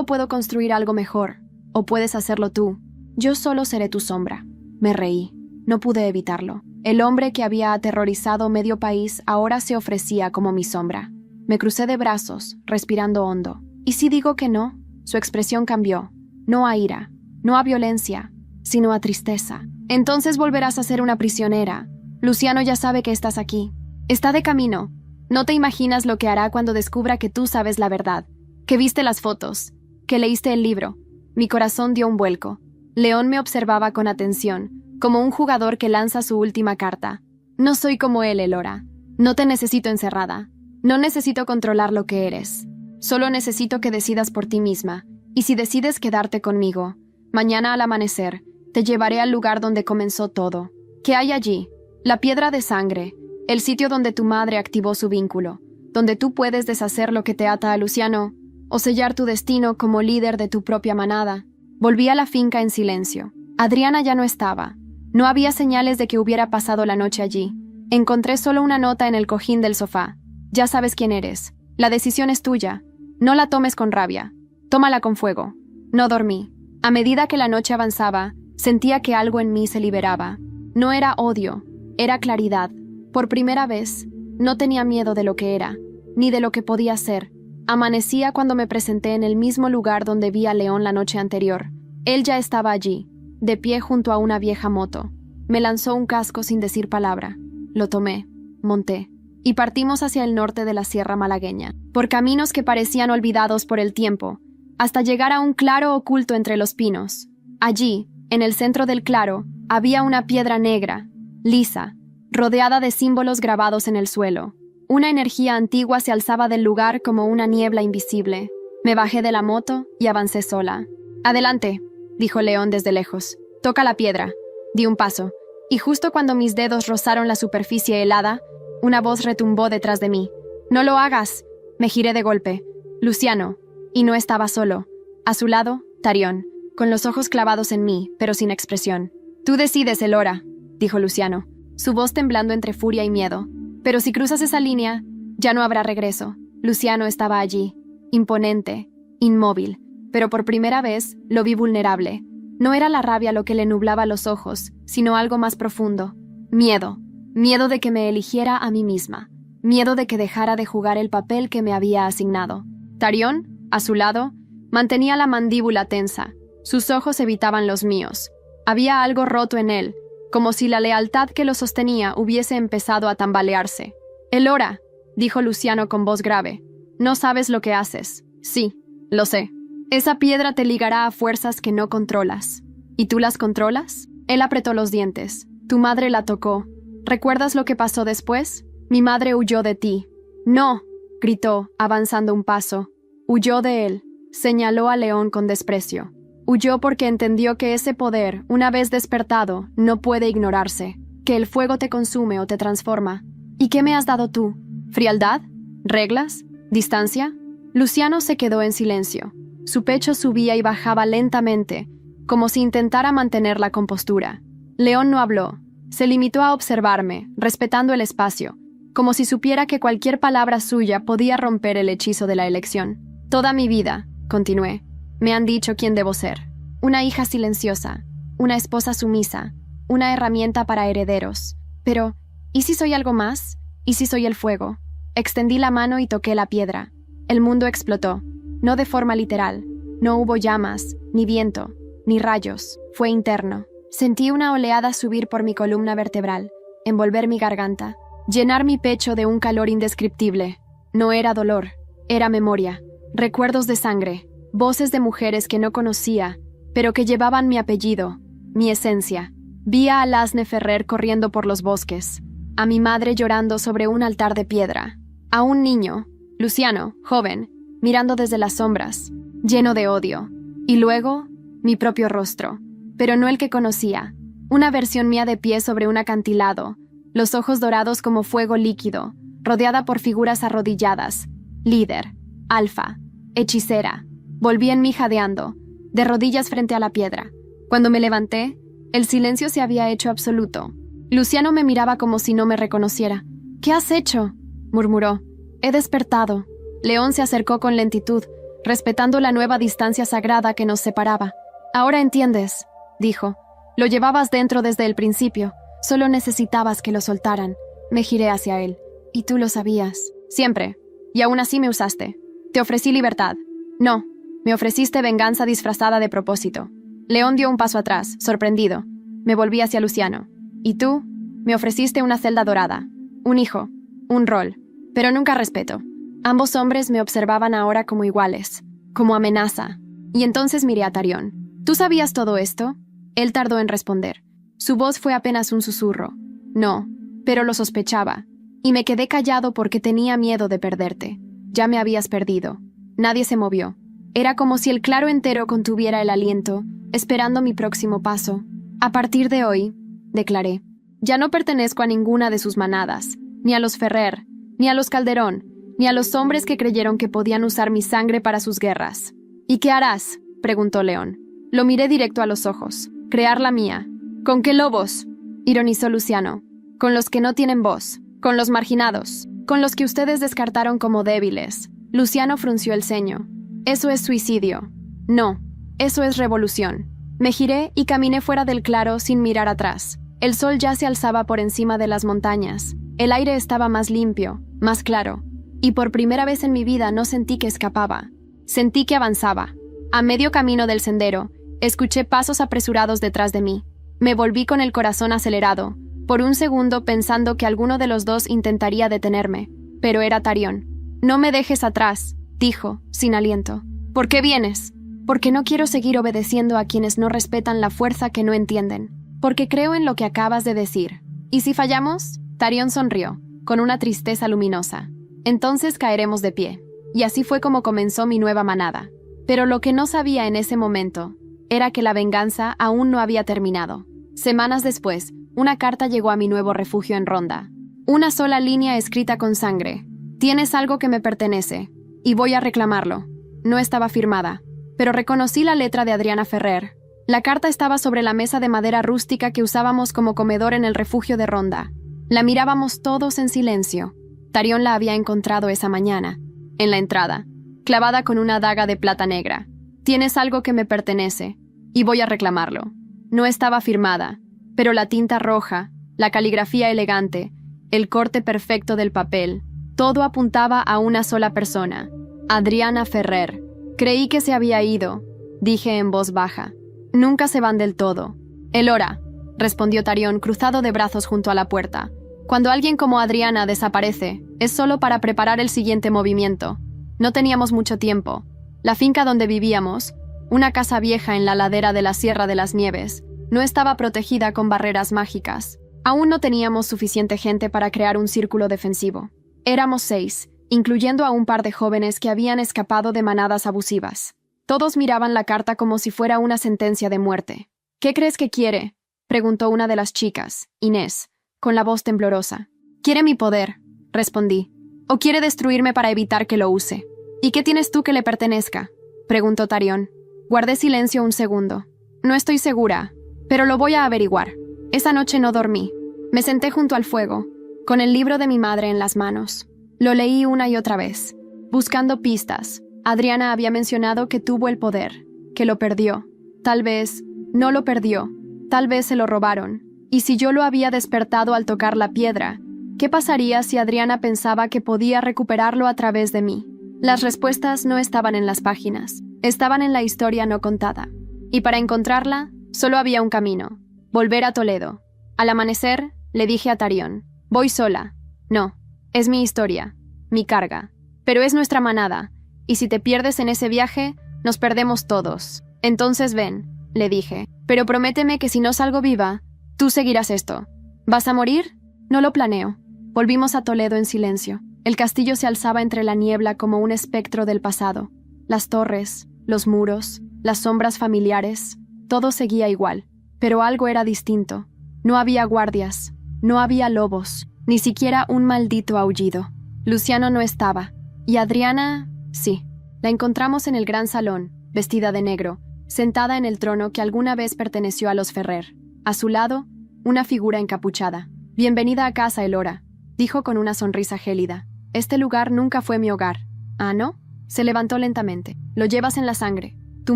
puedo construir algo mejor. O puedes hacerlo tú. Yo solo seré tu sombra. Me reí. No pude evitarlo. El hombre que había aterrorizado medio país ahora se ofrecía como mi sombra. Me crucé de brazos, respirando hondo. ¿Y si digo que no? Su expresión cambió. No a ira, no a violencia, sino a tristeza. Entonces volverás a ser una prisionera. Luciano ya sabe que estás aquí. Está de camino. No te imaginas lo que hará cuando descubra que tú sabes la verdad, que viste las fotos, que leíste el libro. Mi corazón dio un vuelco. León me observaba con atención, como un jugador que lanza su última carta. No soy como él, Elora. No te necesito encerrada. No necesito controlar lo que eres. Solo necesito que decidas por ti misma. Y si decides quedarte conmigo, mañana al amanecer, te llevaré al lugar donde comenzó todo. ¿Qué hay allí? La piedra de sangre, el sitio donde tu madre activó su vínculo, donde tú puedes deshacer lo que te ata a Luciano, o sellar tu destino como líder de tu propia manada. Volví a la finca en silencio. Adriana ya no estaba. No había señales de que hubiera pasado la noche allí. Encontré solo una nota en el cojín del sofá. Ya sabes quién eres. La decisión es tuya. No la tomes con rabia. Tómala con fuego. No dormí. A medida que la noche avanzaba, sentía que algo en mí se liberaba. No era odio, era claridad. Por primera vez, no tenía miedo de lo que era, ni de lo que podía ser. Amanecía cuando me presenté en el mismo lugar donde vi a León la noche anterior. Él ya estaba allí, de pie junto a una vieja moto. Me lanzó un casco sin decir palabra. Lo tomé, monté, y partimos hacia el norte de la Sierra Malagueña, por caminos que parecían olvidados por el tiempo, hasta llegar a un claro oculto entre los pinos. Allí, en el centro del claro, había una piedra negra, lisa, rodeada de símbolos grabados en el suelo. Una energía antigua se alzaba del lugar como una niebla invisible. Me bajé de la moto y avancé sola. «Adelante», dijo León desde lejos. «Toca la piedra». Di un paso, y justo cuando mis dedos rozaron la superficie helada, una voz retumbó detrás de mí. «No lo hagas». Me giré de golpe. Luciano. Y no estaba solo. A su lado, Tarión, con los ojos clavados en mí, pero sin expresión. «Tú decides, Elora», dijo Luciano, su voz temblando entre furia y miedo. «Pero si cruzas esa línea, ya no habrá regreso». Luciano estaba allí, imponente, inmóvil, pero por primera vez lo vi vulnerable. No era la rabia lo que le nublaba los ojos, sino algo más profundo. Miedo. Miedo de que me eligiera a mí misma. Miedo de que dejara de jugar el papel que me había asignado. Tarión, a su lado, Mantenía la mandíbula tensa. Sus ojos evitaban los míos. Había algo roto en él, como si la lealtad que lo sostenía hubiese empezado a tambalearse. «Elora», dijo Luciano con voz grave. «No sabes lo que haces». «Sí, lo sé. Esa piedra te ligará a fuerzas que no controlas». «¿Y tú las controlas?» Él apretó los dientes. «Tu madre la tocó. ¿Recuerdas lo que pasó después? Mi madre huyó de ti». «No», gritó, avanzando un paso. «Huyó de él», señaló a León con desprecio. «Huyó porque entendió que ese poder, una vez despertado, no puede ignorarse, que el fuego te consume o te transforma. ¿Y qué me has dado tú? ¿Frialdad? ¿Reglas? ¿Distancia?» Luciano se quedó en silencio. Su pecho subía y bajaba lentamente, como si intentara mantener la compostura. León no habló. Se limitó a observarme, respetando el espacio, como si supiera que cualquier palabra suya podía romper el hechizo de la elección. «Toda mi vida», continué, «me han dicho quién debo ser. Una hija silenciosa, una esposa sumisa, una herramienta para herederos. Pero, ¿y si soy algo más? ¿Y si soy el fuego?» Extendí la mano y toqué la piedra. El mundo explotó, no de forma literal. No hubo llamas, ni viento, ni rayos. Fue interno. Sentí una oleada subir por mi columna vertebral, envolver mi garganta, llenar mi pecho de un calor indescriptible. No era dolor, era memoria, recuerdos de sangre, voces de mujeres que no conocía, pero que llevaban mi apellido, mi esencia. Vi a Alasne Ferrer corriendo por los bosques, a mi madre llorando sobre un altar de piedra, a un niño, Luciano, joven, mirando desde las sombras, lleno de odio, y luego, mi propio rostro, pero no el que conocía, una versión mía de pie sobre un acantilado, los ojos dorados como fuego líquido, rodeada por figuras arrodilladas, líder, alfa, hechicera. Volví en mí jadeando, de rodillas frente a la piedra. Cuando me levanté, el silencio se había hecho absoluto. Luciano me miraba como si no me reconociera. «¿Qué has hecho?», murmuró. «He despertado». León se acercó con lentitud, respetando la nueva distancia sagrada que nos separaba. «Ahora entiendes», dijo. «Lo llevabas dentro desde el principio. Solo necesitabas que lo soltaran». Me giré hacia él. «Y tú lo sabías». «Siempre. Y aún así me usaste. Te ofrecí libertad». «No. Me ofreciste venganza disfrazada de propósito». León dio un paso atrás, sorprendido. Me volví hacia Luciano. «¿Y tú?» «Me ofreciste una celda dorada. Un hijo. Un rol. Pero nunca respeto». Ambos hombres me observaban ahora como iguales, como amenaza. Y entonces miré a Tarión. «¿Tú sabías todo esto?» Él tardó en responder. Su voz fue apenas un susurro. «No, pero lo sospechaba. Y me quedé callado porque tenía miedo de perderte. Ya me habías perdido». Nadie se movió. Era como si el claro entero contuviera el aliento, esperando mi próximo paso. «A partir de hoy», declaré, «ya no pertenezco a ninguna de sus manadas, ni a los Ferrer, ni a los Calderón, ni a los hombres que creyeron que podían usar mi sangre para sus guerras». «¿Y qué harás?», preguntó León. Lo miré directo a los ojos. «Crear la mía». «¿Con qué lobos?», ironizó Luciano. «Con los que no tienen voz, con los marginados, con los que ustedes descartaron como débiles». Luciano frunció el ceño. «Eso es suicidio». «No, eso es revolución». Me giré y caminé fuera del claro sin mirar atrás. El sol ya se alzaba por encima de las montañas. El aire estaba más limpio, más claro. Y por primera vez en mi vida no sentí que escapaba. Sentí que avanzaba. A medio camino del sendero, escuché pasos apresurados detrás de mí. Me volví con el corazón acelerado, por un segundo pensando que alguno de los dos intentaría detenerme. Pero era Tarión. «No me dejes atrás», dijo, sin aliento. «¿Por qué vienes?» «Porque no quiero seguir obedeciendo a quienes no respetan la fuerza que no entienden. Porque creo en lo que acabas de decir. ¿Y si fallamos?» Tarión sonrió, con una tristeza luminosa. «Entonces caeremos de pie». Y así fue como comenzó mi nueva manada. Pero lo que no sabía en ese momento era que la venganza aún no había terminado. Semanas después, una carta llegó a mi nuevo refugio en Ronda. Una sola línea escrita con sangre. «Tienes algo que me pertenece, y voy a reclamarlo». No estaba firmada, pero reconocí la letra de Adriana Ferrer. La carta estaba sobre la mesa de madera rústica que usábamos como comedor en el refugio de Ronda. La mirábamos todos en silencio. Tarión la había encontrado esa mañana, en la entrada, clavada con una daga de plata negra. «Tienes algo que me pertenece, y voy a reclamarlo». No estaba firmada, pero la tinta roja, la caligrafía elegante, el corte perfecto del papel, todo apuntaba a una sola persona, Adriana Ferrer. Creí que se había ido, dije en voz baja. Nunca se van del todo. Elora, respondió Tarion cruzado de brazos junto a la puerta. Cuando alguien como Adriana desaparece, es solo para preparar el siguiente movimiento. No teníamos mucho tiempo. La finca donde vivíamos, una casa vieja en la ladera de la Sierra de las Nieves, no estaba protegida con barreras mágicas. Aún no teníamos suficiente gente para crear un círculo defensivo. Éramos 6, incluyendo a un par de jóvenes que habían escapado de manadas abusivas. Todos miraban la carta como si fuera una sentencia de muerte. ¿Qué crees que quiere?, preguntó una de las chicas, Inés, con la voz temblorosa. «Quiere mi poder», respondí. «O quiere destruirme para evitar que lo use». «¿Y qué tienes tú que le pertenezca?», preguntó Tarion. Guardé silencio un segundo. «No estoy segura, pero lo voy a averiguar». Esa noche no dormí. Me senté junto al fuego, con el libro de mi madre en las manos. Lo leí una y otra vez, buscando pistas. Adriana había mencionado que tuvo el poder, que lo perdió. Tal vez no lo perdió, tal vez se lo robaron. Y si yo lo había despertado al tocar la piedra, ¿qué pasaría si Adriana pensaba que podía recuperarlo a través de mí? Las respuestas no estaban en las páginas, estaban en la historia no contada. Y para encontrarla, solo había un camino: volver a Toledo. Al amanecer, le dije a Tarion: «Voy sola». «No, es mi historia, mi carga. Pero es nuestra manada, y si te pierdes en ese viaje, nos perdemos todos. Entonces ven», le dije, «pero prométeme que si no salgo viva, tú seguirás esto». «¿Vas a morir?» «No lo planeo». Volvimos a Toledo en silencio. El castillo se alzaba entre la niebla como un espectro del pasado. Las torres, los muros, las sombras familiares, todo seguía igual. Pero algo era distinto. No había guardias, no había lobos, ni siquiera un maldito aullido. Luciano no estaba. Y Adriana, sí. La encontramos en el gran salón, vestida de negro, sentada en el trono que alguna vez perteneció a los Ferrer. A su lado, una figura encapuchada. «Bienvenida a casa, Elora», dijo con una sonrisa gélida. «Este lugar nunca fue mi hogar». «¿Ah, no?». Se levantó lentamente. «Lo llevas en la sangre. Tu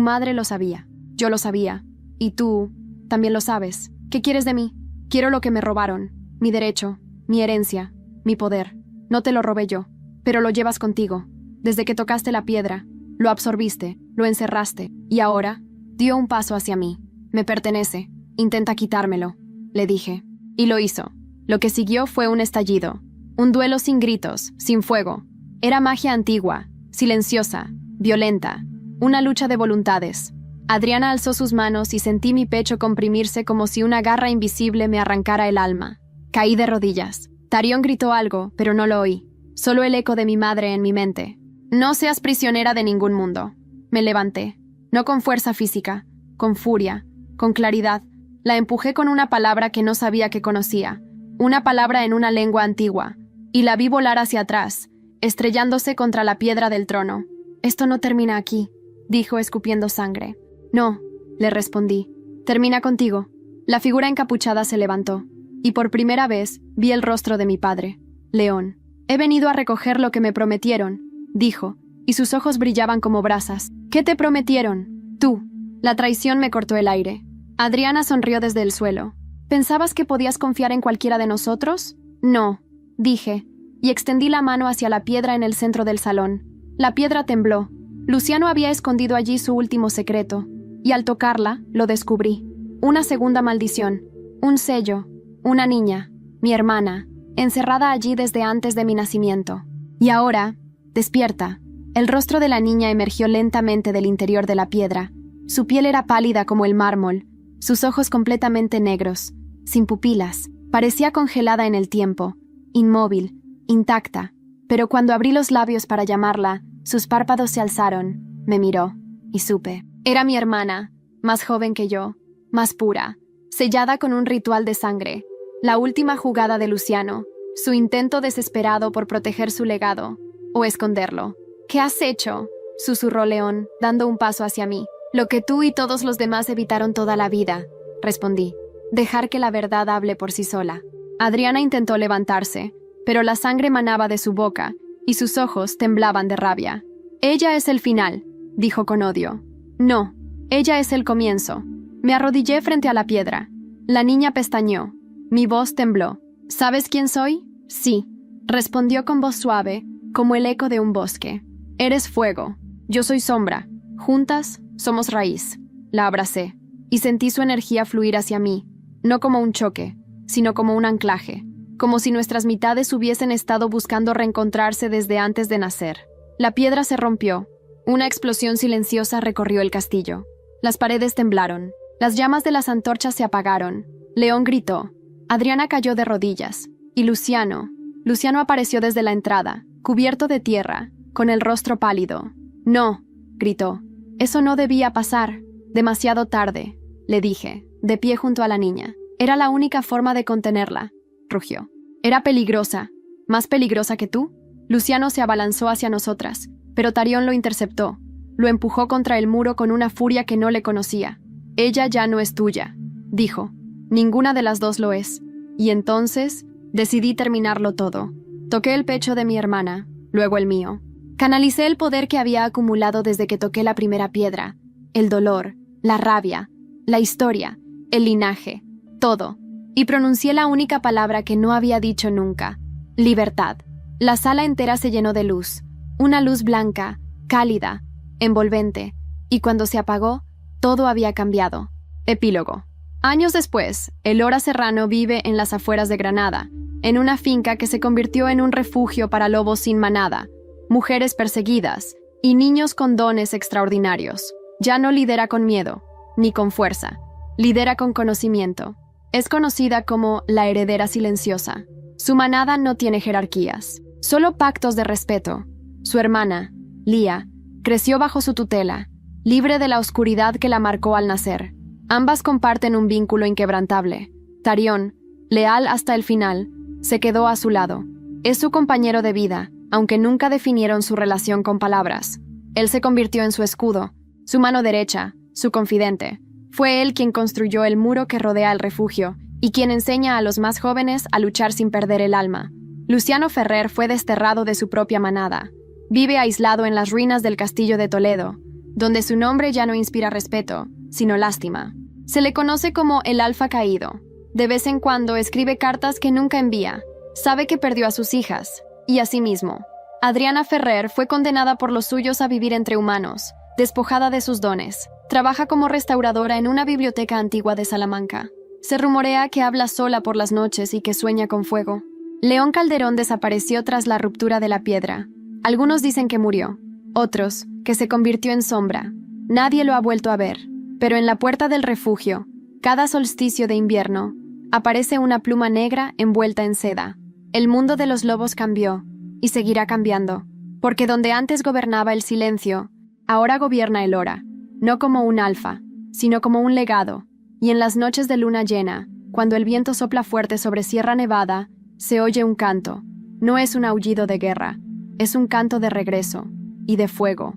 madre lo sabía. Yo lo sabía. Y tú también lo sabes. ¿Qué quieres de mí? Quiero lo que me robaron. Mi derecho, mi herencia, mi poder. No te lo robé yo, pero lo llevas contigo. Desde que tocaste la piedra, lo absorbiste, lo encerraste, y ahora dio un paso hacia mí. Me pertenece. Intenta quitármelo», le dije. Y lo hizo. Lo que siguió fue un estallido. Un duelo sin gritos, sin fuego. Era magia antigua, silenciosa, violenta. Una lucha de voluntades. Adriana alzó sus manos y sentí mi pecho comprimirse como si una garra invisible me arrancara el alma. Caí de rodillas. Tarion gritó algo, pero no lo oí. Solo el eco de mi madre en mi mente. «No seas prisionera de ningún mundo». Me levanté. No con fuerza física, con furia, con claridad. La empujé con una palabra que no sabía que conocía. Una palabra en una lengua antigua. Y la vi volar hacia atrás, estrellándose contra la piedra del trono. «Esto no termina aquí», dijo escupiendo sangre. «No», le respondí. «Termina contigo». La figura encapuchada se levantó, y por primera vez vi el rostro de mi padre, León. «He venido a recoger lo que me prometieron», dijo, y sus ojos brillaban como brasas. «¿Qué te prometieron? Tú». La traición me cortó el aire. Adriana sonrió desde el suelo. «¿Pensabas que podías confiar en cualquiera de nosotros?» «No», dije, y extendí la mano hacia la piedra en el centro del salón. La piedra tembló. Luciano había escondido allí su último secreto, y al tocarla, lo descubrí. Una segunda maldición, un sello, una niña, mi hermana, encerrada allí desde antes de mi nacimiento. Y ahora, despierta. El rostro de la niña emergió lentamente del interior de la piedra. Su piel era pálida como el mármol, sus ojos completamente negros, sin pupilas. Parecía congelada en el tiempo, inmóvil, intacta. Pero cuando abrí los labios para llamarla, sus párpados se alzaron, me miró, y supe. Era mi hermana, más joven que yo, más pura, sellada con un ritual de sangre. La última jugada de Luciano, su intento desesperado por proteger su legado, o esconderlo. «¿Qué has hecho?», susurró León, dando un paso hacia mí. «Lo que tú y todos los demás evitaron toda la vida», respondí. «Dejar que la verdad hable por sí sola». Adriana intentó levantarse, pero la sangre manaba de su boca, y sus ojos temblaban de rabia. «Ella es el final», dijo con odio. «No, ella es el comienzo». Me arrodillé frente a la piedra. La niña pestañeó. Mi voz tembló. «¿Sabes quién soy?» «Sí», respondió con voz suave, como el eco de un bosque. «Eres fuego. Yo soy sombra. Juntas, somos raíz. La abracé, y sentí su energía fluir hacia mí, no como un choque, sino como un anclaje, como si nuestras mitades hubiesen estado buscando reencontrarse desde antes de nacer. La piedra se rompió. Una explosión silenciosa recorrió el castillo. Las paredes temblaron. Las llamas de las antorchas se apagaron. León gritó. Adriana cayó de rodillas. Y Luciano apareció desde la entrada, cubierto de tierra, con el rostro pálido. «No», gritó. «Eso no debía pasar. Demasiado tarde», le dije, de pie junto a la niña. Era la única forma de contenerla, rugió. «Era peligrosa. ¿Más peligrosa que tú?» Luciano se abalanzó hacia nosotras, pero Tarión lo interceptó. Lo empujó contra el muro con una furia que no le conocía. «Ella ya no es tuya», dijo. «Ninguna de las dos lo es». Y entonces decidí terminarlo todo. Toqué el pecho de mi hermana, luego el mío. Canalicé el poder que había acumulado desde que toqué la primera piedra. El dolor, la rabia, la historia, el linaje, todo. Y pronuncié la única palabra que no había dicho nunca: libertad. La sala entera se llenó de luz. Una luz blanca, cálida, envolvente. Y cuando se apagó, todo había cambiado. Epílogo. Años después, Elora Serrano vive en las afueras de Granada, en una finca que se convirtió en un refugio para lobos sin manada, mujeres perseguidas y niños con dones extraordinarios. Ya no lidera con miedo, ni con fuerza. Lidera con conocimiento. Es conocida como la heredera silenciosa. Su manada no tiene jerarquías, solo pactos de respeto. Su hermana, Lía, creció bajo su tutela, libre de la oscuridad que la marcó al nacer. Ambas comparten un vínculo inquebrantable. Tarión, leal hasta el final, se quedó a su lado. Es su compañero de vida, aunque nunca definieron su relación con palabras. Él se convirtió en su escudo, su mano derecha, su confidente. Fue él quien construyó el muro que rodea el refugio y quien enseña a los más jóvenes a luchar sin perder el alma. Luciano Ferrer fue desterrado de su propia manada. Vive aislado en las ruinas del castillo de Toledo, donde su nombre ya no inspira respeto, sino lástima. Se le conoce como el Alfa Caído. De vez en cuando escribe cartas que nunca envía. Sabe que perdió a sus hijas, y a sí mismo. Adriana Ferrer fue condenada por los suyos a vivir entre humanos, despojada de sus dones. Trabaja como restauradora en una biblioteca antigua de Salamanca. Se rumorea que habla sola por las noches y que sueña con fuego. León Calderón desapareció tras la ruptura de la piedra. Algunos dicen que murió, otros que se convirtió en sombra. Nadie lo ha vuelto a ver, pero en la puerta del refugio, cada solsticio de invierno, aparece una pluma negra envuelta en seda. El mundo de los lobos cambió, y seguirá cambiando, porque donde antes gobernaba el silencio, ahora gobierna Elora, no como un alfa, sino como un legado. Y en las noches de luna llena, cuando el viento sopla fuerte sobre Sierra Nevada, se oye un canto. No es un aullido de guerra, es un canto de regreso y de fuego.